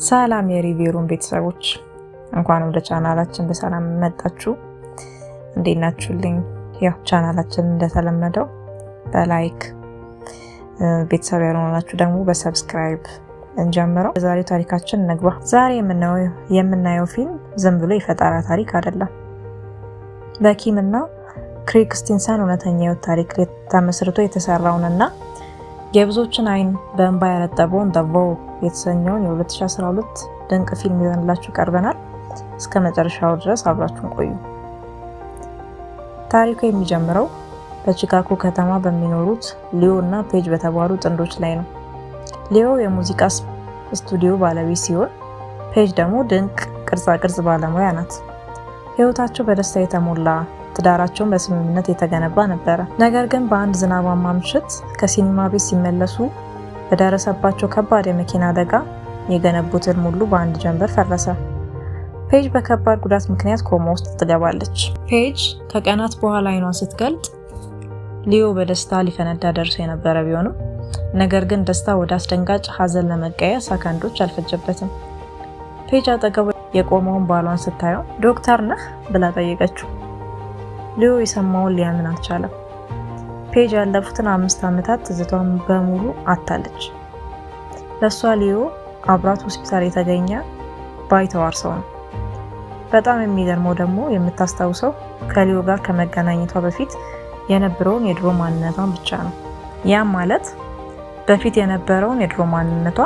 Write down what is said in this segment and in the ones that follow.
ሰላም የሪቪሩን ቤተሰቦች እንኳን ወደ ቻናላችን በሰላም መጣችሁ። እንዴት ናችሁልኝ? ያው ቻናላችን እንደተለመደው በላይክ ቤተሰብ ያልሆናችሁ ደግሞ በሰብስክራይብ እንጀምረው። ዛሬው ታሪካችን እንግባ። ዛሬ የምናየው ፊልም ዝም ብሎ የፈጠራ ታሪክ አይደለም። በኪም እና ክሬግ ስቲንሰን እውነተኛ የህይወት ታሪክ ላይ ተመስርቶ የተሰራውንና የብዙዎችን አይን በእንባ ያረጠበውን ዘ ቮው የተሰኘውን የ2012 ድንቅ ፊልም ይዘንላችሁ ቀርበናል። እስከ መጨረሻው ድረስ አብራችሁን ቆዩ። ታሪኩ የሚጀምረው በቺካጎ ከተማ በሚኖሩት ሊዮ እና ፔጅ በተባሉ ጥንዶች ላይ ነው። ሊዮ የሙዚቃ ስቱዲዮ ባለቤት ሲሆን ፔጅ ደግሞ ድንቅ ቅርጻ ቅርጽ ባለሙያ ናት። ህይወታቸው በደስታ የተሞላ ትዳራቸውን በስምምነት የተገነባ ነበረ። ነገር ግን በአንድ ዝናባማ ምሽት ከሲኒማ ቤት ሲመለሱ በደረሰባቸው ከባድ የመኪና አደጋ የገነቡትን ሙሉ በአንድ ጀንበር ፈረሰ። ፔጅ በከባድ ጉዳት ምክንያት ኮማ ውስጥ ትገባለች። ፔጅ ከቀናት በኋላ አይኗን ስትገልጥ ሊዮ በደስታ ሊፈነዳ ደርሶ የነበረ ቢሆንም ነገር ግን ደስታ ወደ አስደንጋጭ ሀዘን ለመቀየር ሰከንዶች አልፈጀበትም። ፔጅ አጠገቡ የቆመውን ባሏን ስታየው ዶክተር ነህ ብላ ጠየቀችው። ሊዮ የሰማውን ሊያምን አልቻለም። ፔጅ ያለፉትን 5 ዓመታት ትዝታውን በሙሉ አታለች። ለሷ ሊዮ አብራት ሆስፒታል የተገኘ ባይተዋር ሰው ነው። በጣም የሚገርመው ደግሞ የምታስታውሰው ከሊዮ ጋር ከመገናኘቷ በፊት የነበረውን የድሮ ማንነቷን ብቻ ነው። ያም ማለት በፊት የነበረውን የድሮ ማንነቷ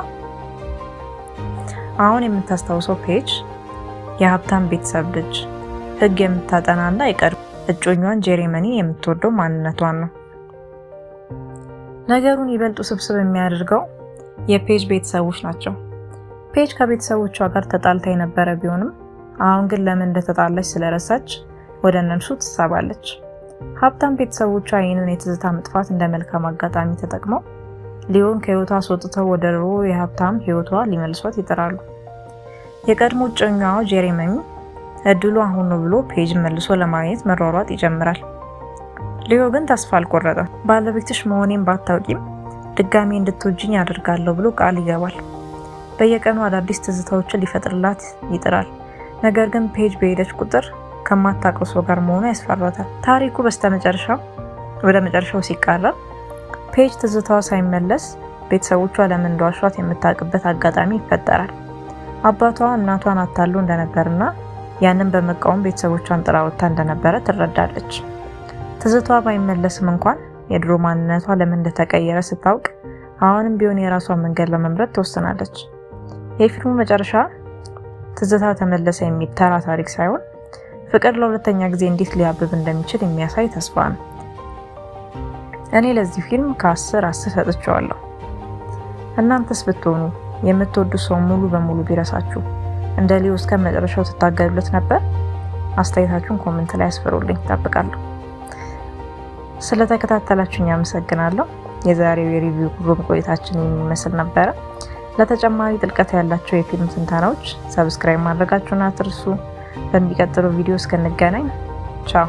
አሁን የምታስታውሰው ፔጅ የሀብታም ቤተሰብ ልጅ፣ ህግ የምታጠናና የቀድሞ እጮኛዋን ጄሬመኒን የምትወደው ማንነቷን ነው። ነገሩን ይበልጥ ውስብስብ የሚያደርገው የፔጅ ቤተሰቦች ናቸው። ፔጅ ከቤተሰቦቿ ጋር ተጣልታ የነበረ ቢሆንም አሁን ግን ለምን እንደተጣላች ስለረሳች ወደ እነርሱ ትሳባለች። ሀብታም ቤተሰቦቿ ይህንን የትዝታ መጥፋት እንደ መልካም አጋጣሚ ተጠቅመው ሊዮን ከህይወቷ አስወጥተው ወደ ድሮ የሀብታም ህይወቷ ሊመልሷት ይጥራሉ። የቀድሞ እጮኛዋ ጄሬመኒ እድሉ አሁን ነው ብሎ ፔጅ መልሶ ለማግኘት መሯሯጥ ይጀምራል። ሊዮ ግን ተስፋ አልቆረጠም። ባለቤትሽ መሆኔን ባታውቂም ድጋሚ እንድትወጂኝ አደርጋለሁ ብሎ ቃል ይገባል። በየቀኑ አዳዲስ ትዝታዎችን ሊፈጥርላት ይጥራል። ነገር ግን ፔጅ በሄደች ቁጥር ከማታውቀው ሰው ጋር መሆኑ ያስፈራታል። ታሪኩ ወደ መጨረሻው ሲቃረብ ፔጅ ትዝታዋ ሳይመለስ ቤተሰቦቿ ለምን እንደዋሿት የምታውቅበት አጋጣሚ ይፈጠራል። አባቷ እናቷን አታሎ እንደነበርና ያንን በመቃወም ቤተሰቦቿን ጥራ ወጥታ እንደነበረ ትረዳለች። ትዝታዋ ባይመለስም እንኳን የድሮ ማንነቷ ለምን እንደተቀየረ ስታውቅ አሁንም ቢሆን የራሷን መንገድ ለመምረጥ ትወስናለች። የፊልሙ መጨረሻ ትዝታ ተመለሰ የሚል ተራ ታሪክ ሳይሆን ፍቅር ለሁለተኛ ጊዜ እንዴት ሊያብብ እንደሚችል የሚያሳይ ተስፋ ነው። እኔ ለዚህ ፊልም ከ10 ሰጥቼዋለሁ። እናንተስ ብትሆኑ የምትወዱ ሰው ሙሉ በሙሉ ቢረሳችሁ እንደ ሊዮ እስከ መጨረሻው ትታገሉለት ነበር? አስተያየታችሁን ኮሜንት ላይ አስፍሩልኝ። እጠብቃለሁ። ስለተከታተላችሁኝ አመሰግናለሁ። የዛሬው የሪቪው ሩም ቆይታችን የሚመስል ነበረ። ለተጨማሪ ጥልቀት ያላቸው የፊልም ትንተናዎች ሰብስክራይብ ማድረጋችሁን አትርሱ። በሚቀጥለው ቪዲዮ እስክንገናኝ ቻው።